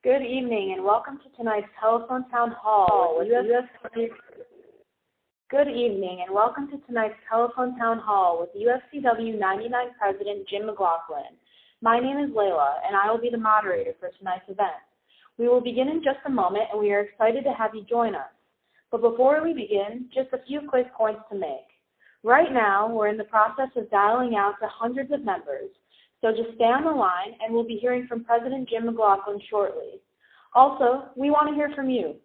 Good evening and welcome to tonight's telephone town hall with Good evening and welcome to tonight's telephone town hall with UFCW 99 President Jim McLaughlin. My name is Layla and I will be the moderator for tonight's event. We will begin in just a moment and we are excited to have you join us. But before we begin, just a few quick points to make. Right now, we're in the process of dialing out to hundreds of members, so just stay on the line and we'll be hearing from President Jim McLaughlin shortly. Also, we want to hear from you.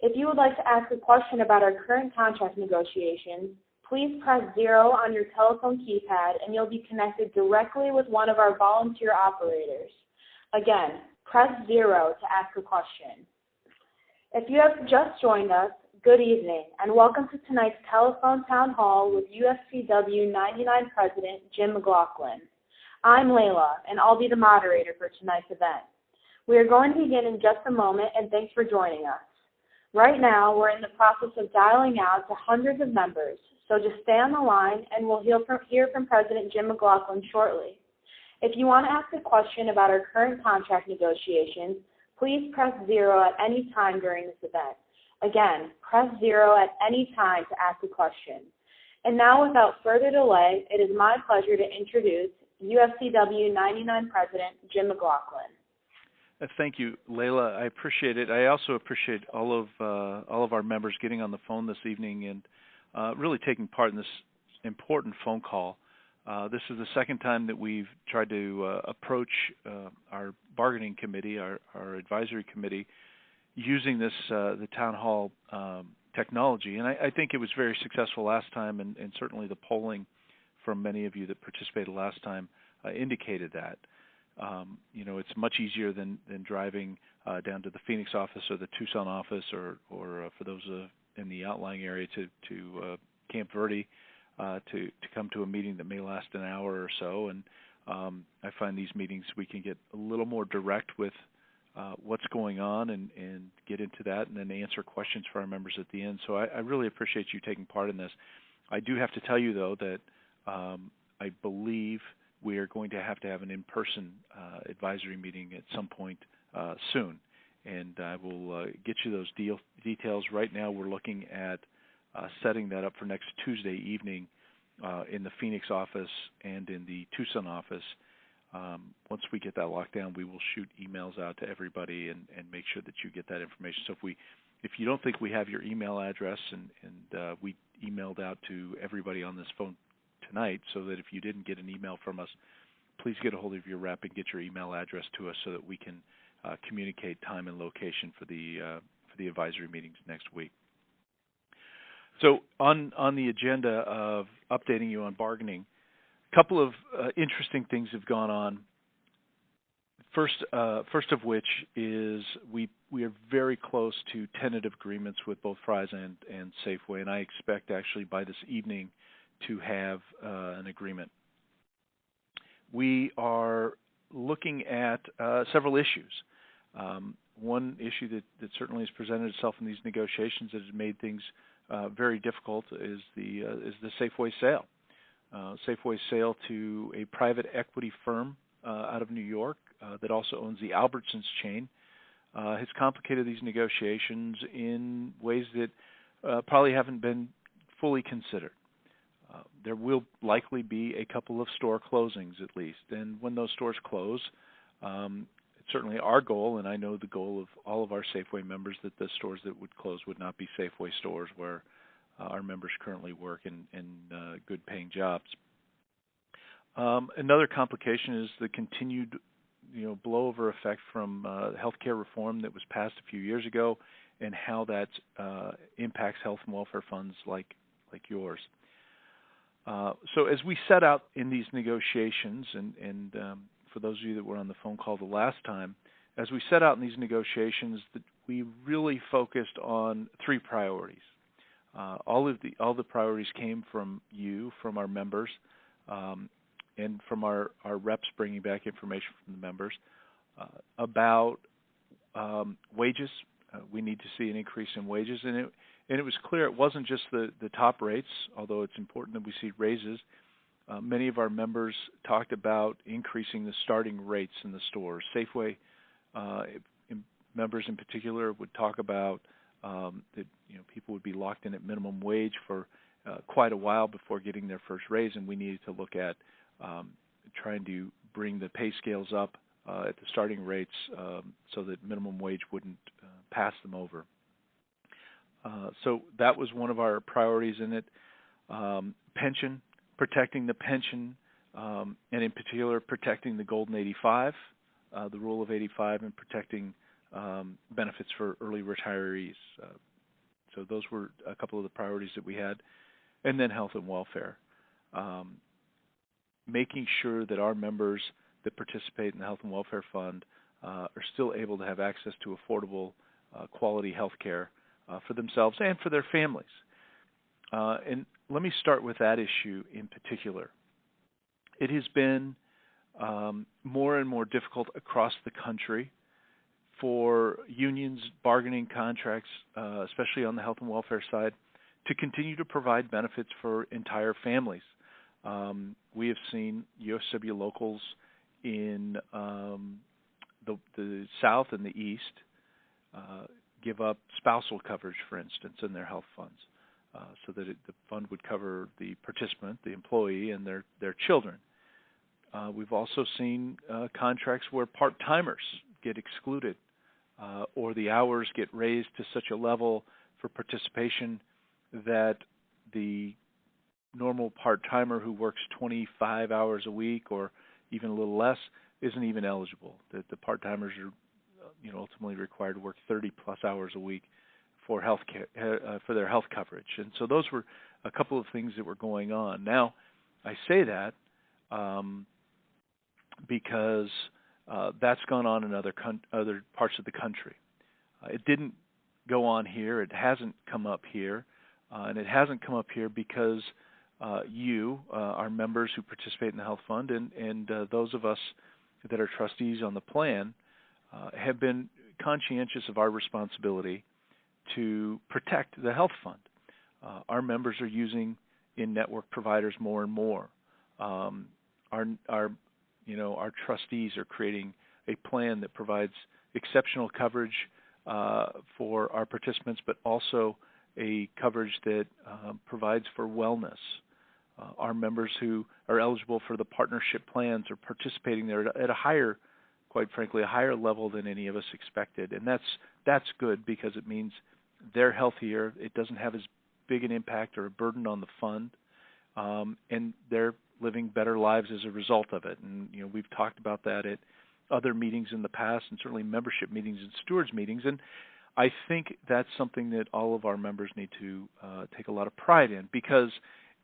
If you would like to ask a question about our current contract negotiations, please press 0 on your telephone keypad and you'll be connected directly with one of our volunteer operators. Again, press 0 to ask a question. If you have just joined us, good evening and welcome to tonight's telephone town hall with UFCW 99 President Jim McLaughlin. I'm Layla and I'll be the moderator for tonight's event. We are going to begin in just a moment and thanks for joining us. Right now, we're in the process of dialing out to hundreds of members, so just stay on the line and we'll hear from President Jim McLaughlin shortly. If you want to ask a question about our current contract negotiations, please press 0 at any time during this event. Again, press 0 at any time to ask a question. And now, without further delay, it is my pleasure to introduce UFCW 99 President Jim McLaughlin. Thank you, Layla. I appreciate it. I also appreciate all of our members getting on the phone this evening and really taking part in this important phone call. This is the second time that we've tried to approach our bargaining committee, our advisory committee, using this the town hall technology. And I think it was very successful last time, and certainly the polling from many of you that participated last time indicated that. It's much easier than driving down to the Phoenix office or the Tucson office or for those in the outlying area to Camp Verde to come to a meeting that may last an hour or so. And I find these meetings we can get a little more direct with what's going on and get into that and then answer questions for our members at the end. So I really appreciate you taking part in this. I do have to tell you, though, that I believe we are going to have an in-person advisory meeting at some point soon. And I will get you those details. Right now we're looking at setting that up for next Tuesday evening in the Phoenix office and in the Tucson office. Once we get that locked down, we will shoot emails out to everybody and make sure that you get that information. So if you don't think we have your email address, and we emailed out to everybody on this phone tonight, so that if you didn't get an email from us, please get a hold of your rep and get your email address to us so that we can communicate time and location for the advisory meetings next week. So on the agenda of updating you on bargaining, a couple of interesting things have gone on. First of which is we are very close to tentative agreements with both Fry's and Safeway, and I expect actually by this evening to have an agreement. We are looking at several issues. One issue that certainly has presented itself in these negotiations that has made things very difficult is the Safeway sale. Safeway sale to a private equity firm out of New York that also owns the Albertsons chain has complicated these negotiations in ways that probably haven't been fully considered. There will likely be a couple of store closings at least, and when those stores close, it's certainly our goal, and I know the goal of all of our Safeway members, that the stores that would close would not be Safeway stores where our members currently work in good paying jobs. Another complication is the continued blowover effect from healthcare reform that was passed a few years ago and how that impacts health and welfare funds like yours. So as we set out in these negotiations, and for those of you that were on the phone call the last time, as we set out in these negotiations, we really focused on three priorities. All the priorities came from you, from our members, and from our reps bringing back information from the members about wages. We need to see an increase in wages, and it was clear it wasn't just the top rates, although it's important that we see raises. Many of our members talked about increasing the starting rates in the stores. Safeway members in particular would talk about that people would be locked in at minimum wage for quite a while before getting their first raise, and we needed to look at trying to bring the pay scales up at the starting rates so that minimum wage wouldn't pass them over. So that was one of our priorities in it. Pension, protecting the pension, and in particular protecting the Golden 85, the Rule of 85, and protecting benefits for early retirees. So those were a couple of the priorities that we had. And then health and welfare. Making sure that our members that participate in the Health and Welfare Fund are still able to have access to affordable, quality health care for themselves and for their families. And let me start with that issue in particular. It has been more and more difficult across the country for unions, bargaining contracts, especially on the health and welfare side, to continue to provide benefits for entire families. We have seen USW locals in the South and the East give up spousal coverage, for instance, in their health funds, so that the fund would cover the participant, the employee, and their children. We've also seen contracts where part-timers get excluded, or the hours get raised to such a level for participation that the normal part-timer who works 25 hours a week or even a little less isn't even eligible. That the part-timers are ultimately required to work 30-plus hours a week for health care, for their health coverage. And so those were a couple of things that were going on. Now, I say that because that's gone on in other parts of the country. It didn't go on here. It hasn't come up here. And it hasn't come up here because our members who participate in the health fund, and those of us that are trustees on the plan, have been conscientious of our responsibility to protect the health fund. Our members are using in-network providers more and more. Our trustees are creating a plan that provides exceptional coverage for our participants, but also a coverage that provides for wellness. Our members who are eligible for the partnership plans are participating there at a higher, quite frankly, a higher level than any of us expected. And that's good because it means they're healthier. It doesn't have as big an impact or a burden on the fund. And they're living better lives as a result of it. And we've talked about that at other meetings in the past, and certainly membership meetings and stewards meetings. And I think that's something that all of our members need to take a lot of pride in, because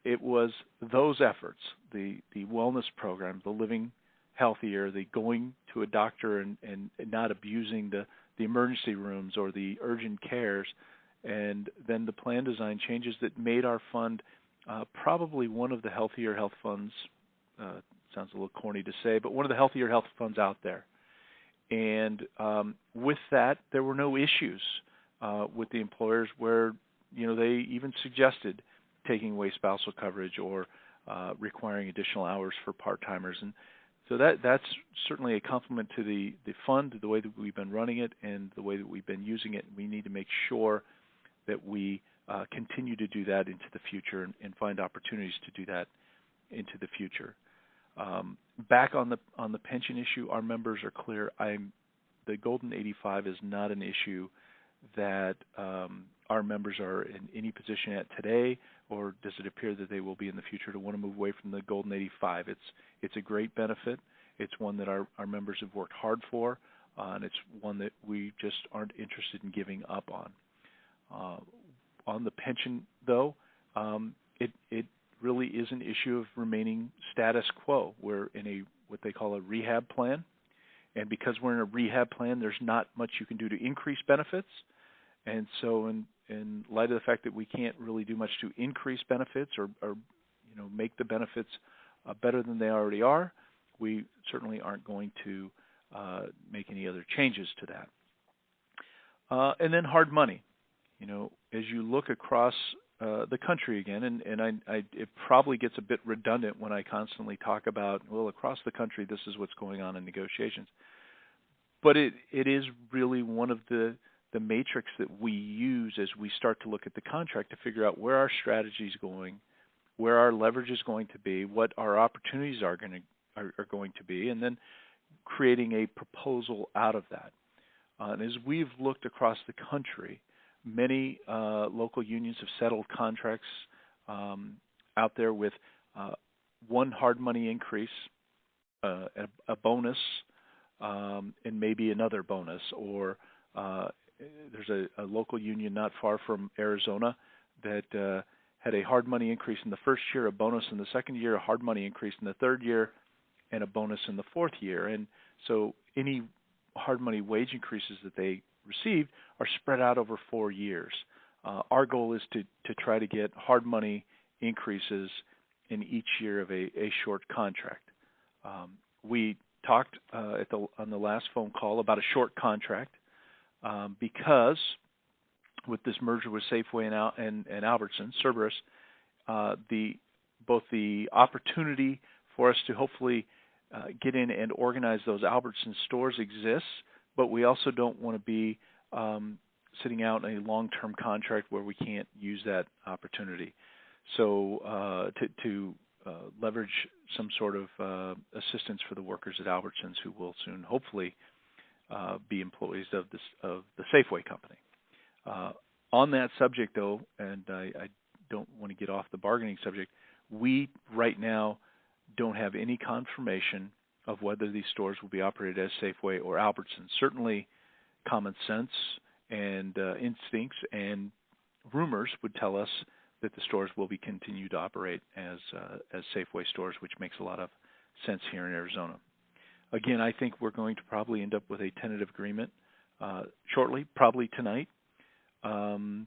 it was those efforts, the wellness program, the living healthier, the going to a doctor and not abusing the emergency rooms or the urgent cares, and then the plan design changes that made our fund probably one of the healthier health funds. Sounds a little corny to say, but one of the healthier health funds out there. And with that, there were no issues with the employers where they even suggested taking away spousal coverage or requiring additional hours for part-timers. And so that's certainly a compliment to the fund, the way that we've been running it and the way that we've been using it. We need to make sure that we continue to do that into the future and find opportunities to do that into the future. Back on the pension issue, our members are clear. The Golden 85 is not an issue that our members are in any position at today, or does it appear that they will be in the future to want to move away from the Golden 85. It's a great benefit. It's one that our members have worked hard for, and it's one that we just aren't interested in giving up on. On the pension, though, it really is an issue of remaining status quo. We're in what they call a rehab plan, and because we're in a rehab plan, there's not much you can do to increase benefits. And so in light of the fact that we can't really do much to increase benefits or make the benefits better than they already are, we certainly aren't going to make any other changes to that. And then hard money. As you look across the country again, and it probably gets a bit redundant when I constantly talk about, well, across the country, this is what's going on in negotiations. but it is really one of the matrix that we use as we start to look at the contract to figure out where our strategy is going, where our leverage is going to be, what our opportunities are going to be, and then creating a proposal out of that. And as we've looked across the country, many local unions have settled contracts out there with one hard money increase, a bonus, and maybe another bonus, or there's a local union not far from Arizona that had a hard money increase in the first year, a bonus in the second year, a hard money increase in the third year, and a bonus in the fourth year. And so any hard money wage increases that they received are spread out over 4 years. Our goal is to try to get hard money increases in each year of a short contract. We talked on the last phone call about a short contract because with this merger with Safeway and Albertsons, Cerberus, both the opportunity for us to hopefully get in and organize those Albertsons stores exists, but we also don't want to be sitting out in a long-term contract where we can't use that opportunity. So to leverage some sort of assistance for the workers at Albertsons who will soon hopefully be employees of the Safeway company. On that subject, though, and I don't want to get off the bargaining subject, we right now don't have any confirmation of whether these stores will be operated as Safeway or Albertsons. Certainly common sense and instincts and rumors would tell us that the stores will be continued to operate as Safeway stores, which makes a lot of sense here in Arizona. Again, I think we're going to probably end up with a tentative agreement shortly, probably tonight. And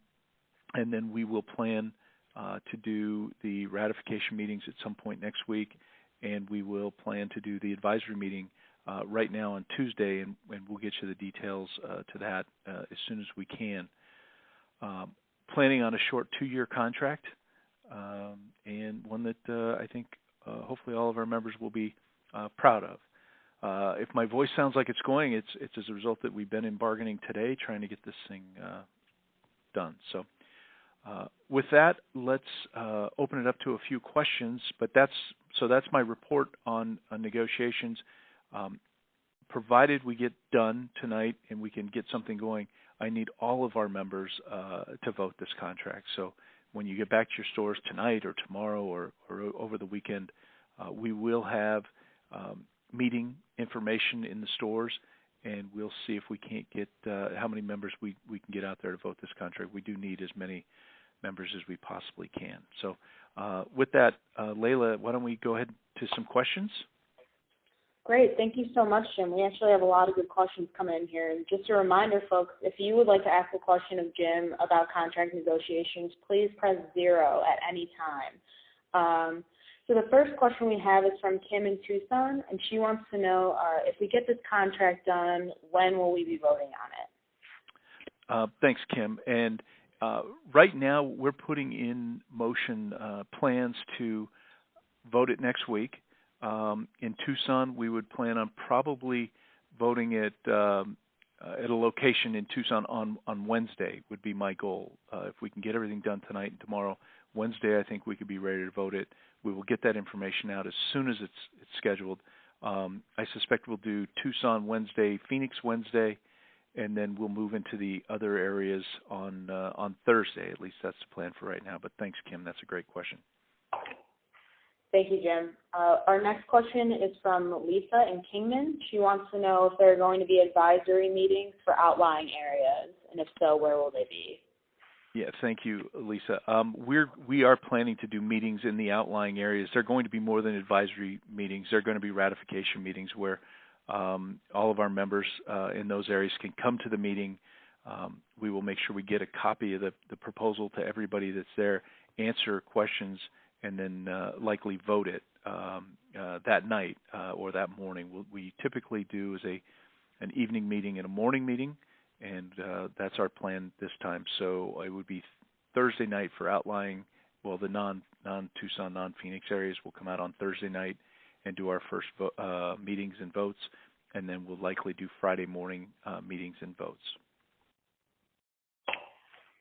then we will plan to do the ratification meetings at some point next week, and we will plan to do the advisory meeting right now on Tuesday, and we'll get you the details to that as soon as we can. Planning on a short 2-year contract, and one that I think hopefully all of our members will be proud of. If my voice sounds like it's going, it's as a result that we've been in bargaining today trying to get this thing done. So with that, let's open it up to a few questions. But that's my report on negotiations. Provided we get done tonight and we can get something going, I need all of our members to vote this contract. So when you get back to your stores tonight or tomorrow or over the weekend, we will have meeting information in the stores, and we'll see if we can't get how many members we can get out there to vote this contract. We do need as many members as we possibly can. So with that, Layla, why don't we go ahead to some questions? Great. Thank you so much, Jim. We actually have a lot of good questions coming in here. And just a reminder, folks, if you would like to ask a question of Jim about contract negotiations, please press 0 at any time. So the first question we have is from Kim in Tucson, and she wants to know if we get this contract done, when will we be voting on it? Thanks, Kim. And right now we're putting in motion plans to vote it next week. In Tucson, we would plan on probably voting at a location in Tucson on Wednesday would be my goal. If we can get everything done tonight and tomorrow, Wednesday I think we could be ready to vote it. We will get that information out as soon as it's scheduled. I suspect we'll do Tucson Wednesday, Phoenix Wednesday, and then we'll move into the other areas on Thursday. At least that's the plan for right now. But thanks, Kim. That's a great question. Thank you, Jim. Our next question is from Lisa in Kingman. She wants to know if there are going to be advisory meetings for outlying areas, and if so, where will they be? Yeah, thank you, Lisa. We are planning to do meetings in the outlying areas. They're going to be more than advisory meetings. They're going to be ratification meetings where all of our members in those areas can come to the meeting. We will make sure we get a copy of the proposal to everybody that's there, answer questions, and then likely vote it that night or that morning. What we typically do is an evening meeting and a morning meeting, and that's our plan this time. So it would be Thursday night for outlying, well, the non-Tucson, non-Phoenix areas will come out on Thursday night and do our first meetings and votes. and then we'll likely do Friday morning meetings and votes.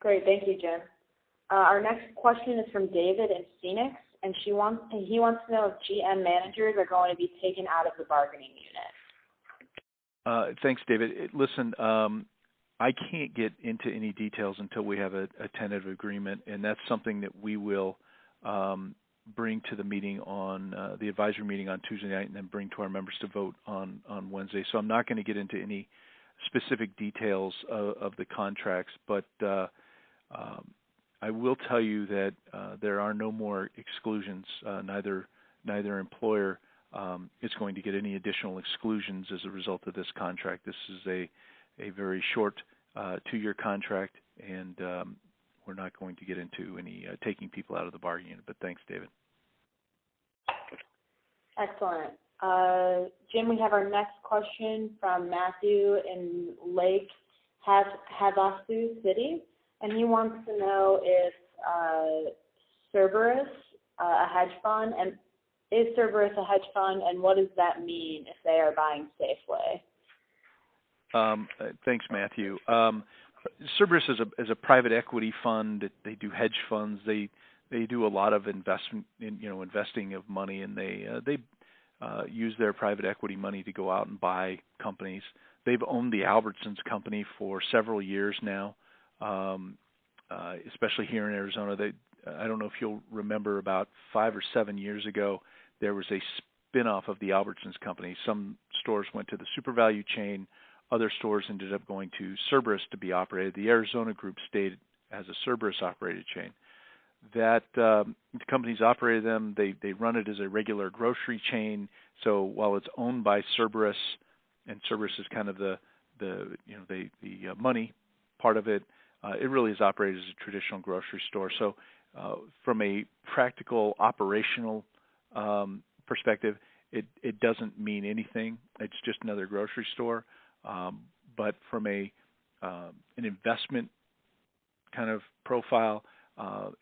Great, thank you, Jim. Our next question is from David in Phoenix, and he wants to know if GM managers are going to be taken out of the bargaining unit. Thanks, David. Listen, I can't get into any details until we have a tentative agreement, and that's something that we will bring to the meeting on the advisory meeting on Tuesday night, and then bring to our members to vote on Wednesday. So I'm not going to get into any specific details of the contracts, but I will tell you that there are no more exclusions. Neither employer is going to get any additional exclusions as a result of this contract. This is a very short 2-year contract, and we're not going to get into any taking people out of the bargaining unit. But thanks, David. Excellent. Jim, we have our next question from Matthew in Lake Havasu City, and he wants to know if Cerberus a hedge fund, and is Cerberus a hedge fund, and what does that mean if they are buying Safeway? Thanks, Matthew. Cerberus is a private equity fund. They do hedge funds. They do a lot of investing of money, and they use their private equity money to go out and buy companies. They've owned the Albertsons company for several years now, especially here in Arizona. I don't know if you'll remember, about 5 or 7 years ago, there was a spin-off of the Albertsons company. Some stores went to the SuperValu chain. Other stores ended up going to Cerberus to be operated. The Arizona group stayed as a Cerberus-operated chain. That the companies operated them. They run it as a regular grocery chain. So while it's owned by Cerberus, and Cerberus is kind of the money part of it, it really is operated as a traditional grocery store. So from a practical operational perspective, it doesn't mean anything. It's just another grocery store. But from an investment kind of profile,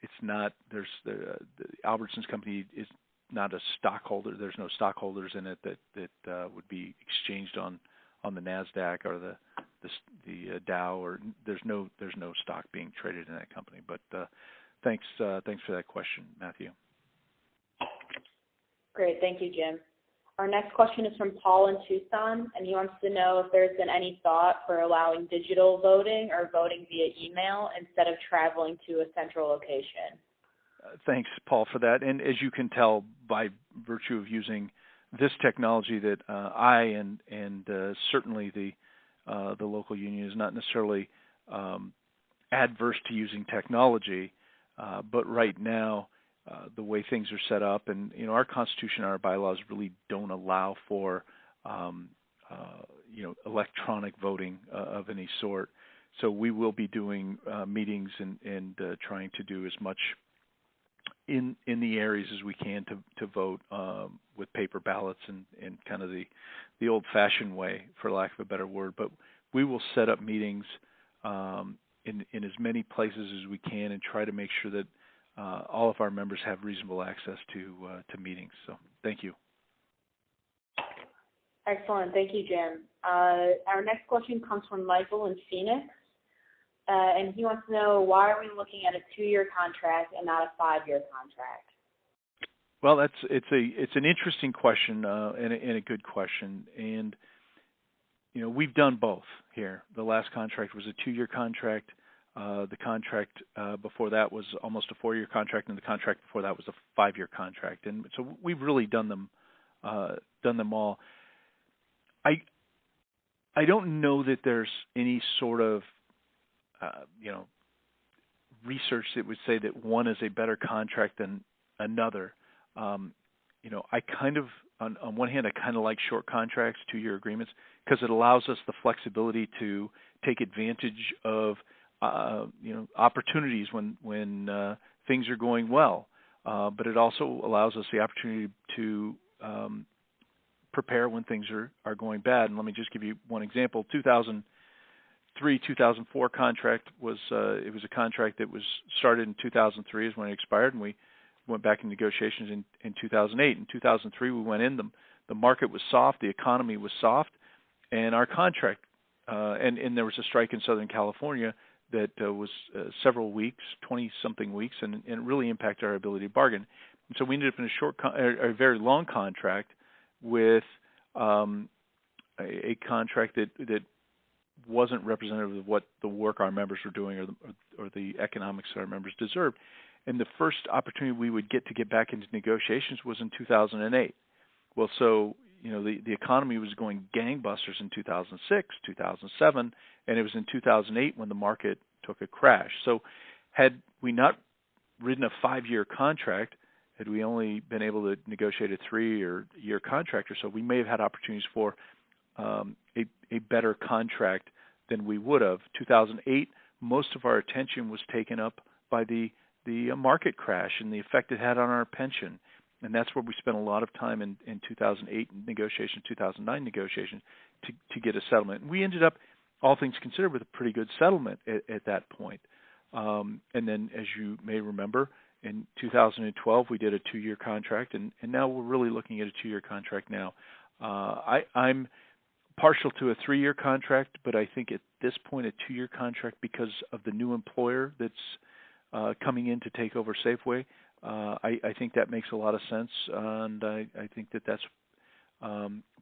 it's not. The Albertsons company is not a stockholder. There's no stockholders in it that would be exchanged on the NASDAQ or the Dow, or there's no stock being traded in that company. But thanks for that question, Matthew. Great, thank you, Jim. Our next question is from Paul in Tucson, and he wants to know if there's been any thought for allowing digital voting or voting via email instead of traveling to a central location. Thanks, Paul, for that. And as you can tell by virtue of using this technology, that I and certainly the local union is not necessarily adverse to using technology, but right now, the way things are set up, and our Constitution and our bylaws really don't allow for electronic voting of any sort. So we will be doing meetings and trying to do as much in the areas as we can to vote with paper ballots and kind of the old-fashioned way, for lack of a better word. But we will set up meetings in as many places as we can and try to make sure that all of our members have reasonable access to meetings. So thank you. Excellent. Thank you, Jim. Our next question comes from Michael in Phoenix, and he wants to know, why are we looking at a 2-year contract and not a 5-year contract? Well, it's an interesting question and a good question. And we've done both here. The last contract was a 2-year contract. The contract before that was almost a 4-year contract, and the contract before that was a 5-year contract. And so we've really done them all. I don't know that there's any sort of research that would say that one is a better contract than another. I kind of, on one hand, I kind of like short contracts, 2-year agreements, because it allows us the flexibility to take advantage of opportunities when things are going well, but it also allows us the opportunity to prepare when things are going bad. And let me just give you one example. 2003-2004 contract was it was a contract that was started in 2003 is when it expired, and we went back in negotiations in 2008. In 2003, we went in. The market was soft, the economy was soft, and our contract, and there was a strike in Southern California that was several weeks, 20-something weeks, and it really impacted our ability to bargain. And so we ended up in a very long contract with a contract that wasn't representative of what the work our members were doing or the economics that our members deserved. And the first opportunity we would get to get back into negotiations was in 2008. Well, so the economy was going gangbusters in 2006, 2007, and it was in 2008 when the market took a crash. So had we not ridden a 5-year contract, had we only been able to negotiate a 3-year contract or so, we may have had opportunities for a better contract than we would have. 2008, most of our attention was taken up by the market crash and the effect it had on our pension. And that's where we spent a lot of time in 2008 negotiations, 2009 negotiations to get a settlement. And we ended up, all things considered, with a pretty good settlement at that point. And then, as you may remember, in 2012 we did a 2-year contract, and now we're really looking at a 2-year contract now. I'm partial to a 3-year contract, but I think at this point a 2-year contract, because of the new employer that's coming in to take over Safeway, I think that makes a lot of sense, and I think that's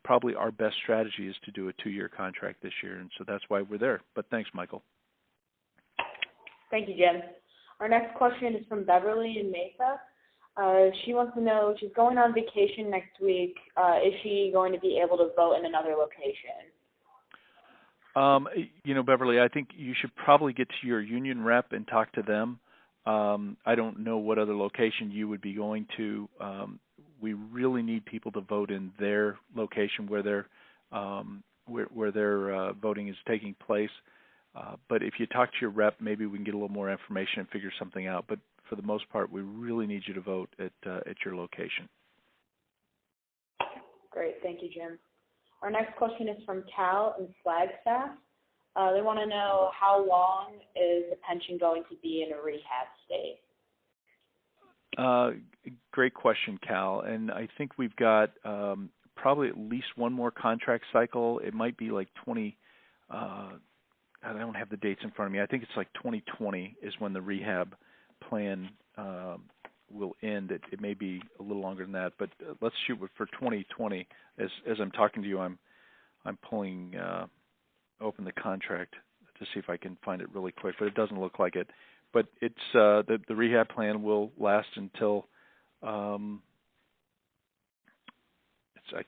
probably our best strategy is to do a 2-year contract this year, and so that's why we're there. But thanks, Michael. Thank you, Jim. Our next question is from Beverly in Mesa. She wants to know, she's going on vacation next week. Is she going to be able to vote in another location? Beverly, I think you should probably get to your union rep and talk to them. I don't know what other location you would be going to. We really need people to vote in their location where their voting is taking place. But if you talk to your rep, maybe we can get a little more information and figure something out. But for the most part, we really need you to vote at your location. Great, thank you, Jim. Our next question is from Cal in Flagstaff. They want to know, how long is the pension going to be in a rehab state? Great question, Cal. And I think we've got probably at least one more contract cycle. It might be like I don't have the dates in front of me. I think it's like 2020 is when the rehab plan will end. It may be a little longer than that, but let's shoot for 2020. As I'm talking to you, I'm pulling open the contract to see if I can find it really quick, but it doesn't look like it. But it's the rehab plan will last until I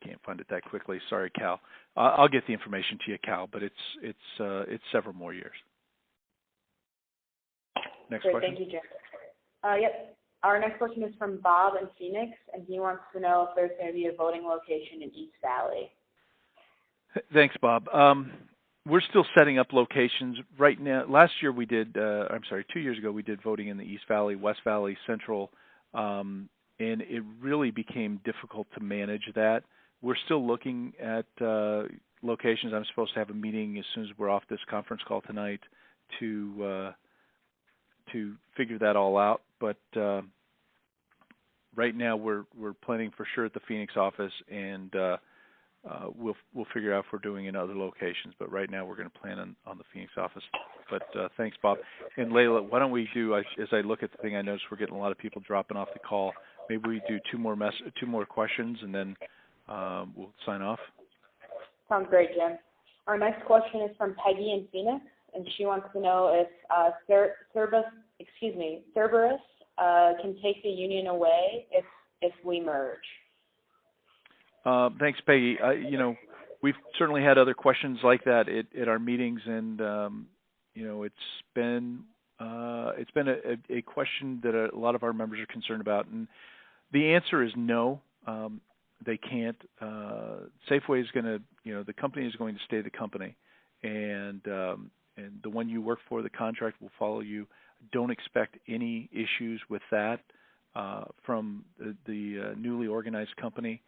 can't find it that quickly. Sorry, Cal. I'll get the information to you, Cal, but it's several more years. Next Great, question. Thank you, Jim. Yep. Our next question is from Bob in Phoenix, and he wants to know if there's going to be a voting location in East Valley. Thanks, Bob. We're still setting up locations right now. Last year we did, 2 years ago we did voting in the East Valley, West Valley, Central, and it really became difficult to manage that. We're still looking at locations. I'm supposed to have a meeting as soon as we're off this conference call tonight to figure that all out. But right now we're planning for sure at the Phoenix office, and we'll figure out if we're doing in other locations. But right now we're going to plan on the Phoenix office. But thanks, Bob. And Layla, why don't we do, as I look at the thing, I noticed we're getting a lot of people dropping off the call. Maybe we do two more questions, and then we'll sign off. Sounds great, Jim. Our next question is from Peggy in Phoenix, and she wants to know if Cerberus can take the union away if we merge. Thanks, Peggy. We've certainly had other questions like that at our meetings, and it's been a question that a lot of our members are concerned about, and the answer is no. They can't. Safeway is going to, the company is going to stay the company, and the one you work for, the contract will follow you. Don't expect any issues with that from the newly organized company.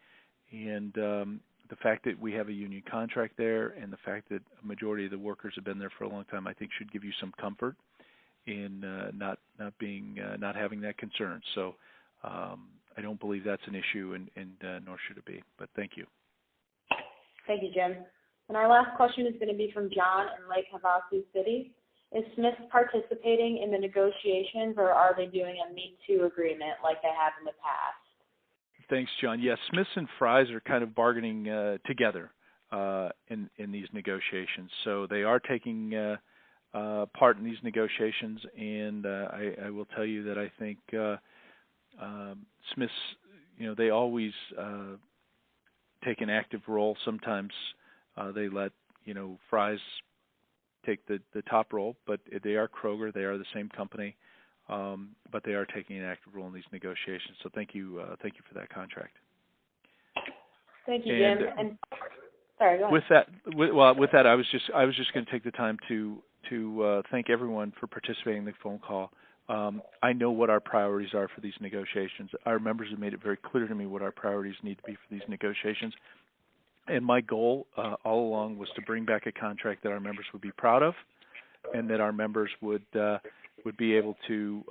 And the fact that we have a union contract there, and the fact that a majority of the workers have been there for a long time, I think should give you some comfort in not having that concern. So I don't believe that's an issue, and nor should it be. But thank you. Thank you, Jim. And our last question is going to be from John in Lake Havasu City. Is Smith participating in the negotiations, or are they doing a Me Too agreement like they have in the past? Thanks, John. Yes, Smiths and Fry's are kind of bargaining together in these negotiations. So they are taking part in these negotiations, and I will tell you that I think Smiths, they always take an active role. Sometimes they let Fry's take the top role, but they are Kroger. They are the same company, but they are taking an active role in these negotiations. So thank you for that contract. Thank you, Jim. And sorry, go ahead. With that, I was just going to take the time to thank everyone for participating in the phone call. I know what our priorities are for these negotiations. Our members have made it very clear to me what our priorities need to be for these negotiations. And my goal all along was to bring back a contract that our members would be proud of, and that our members would be able to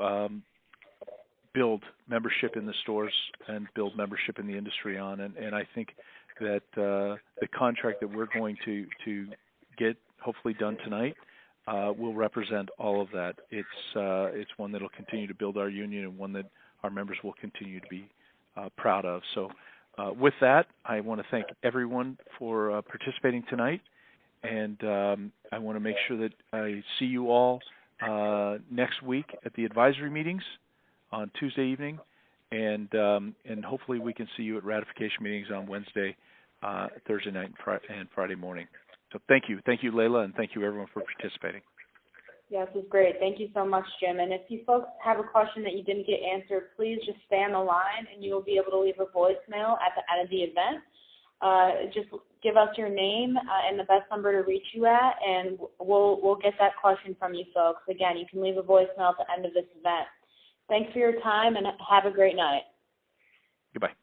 build membership in the stores and build membership in the industry on. And I think that the contract that we're going to get hopefully done tonight will represent all of that. It's one that will continue to build our union and one that our members will continue to be proud of. So with that, I want to thank everyone for participating tonight, and I want to make sure that I see you all next week at the advisory meetings on Tuesday evening, and hopefully we can see you at ratification meetings on Wednesday, Thursday night, and Friday morning. So thank you, Layla, and thank you everyone for participating. Yes, it was great. Thank you so much, Jim. And if you folks have a question that you didn't get answered, please just stay on the line, and you will be able to leave a voicemail at the end of the event. Just give us your name and the best number to reach you at, and we'll get that question from you folks. Again, you can leave a voicemail at the end of this event. Thanks for your time, and have a great night. Goodbye.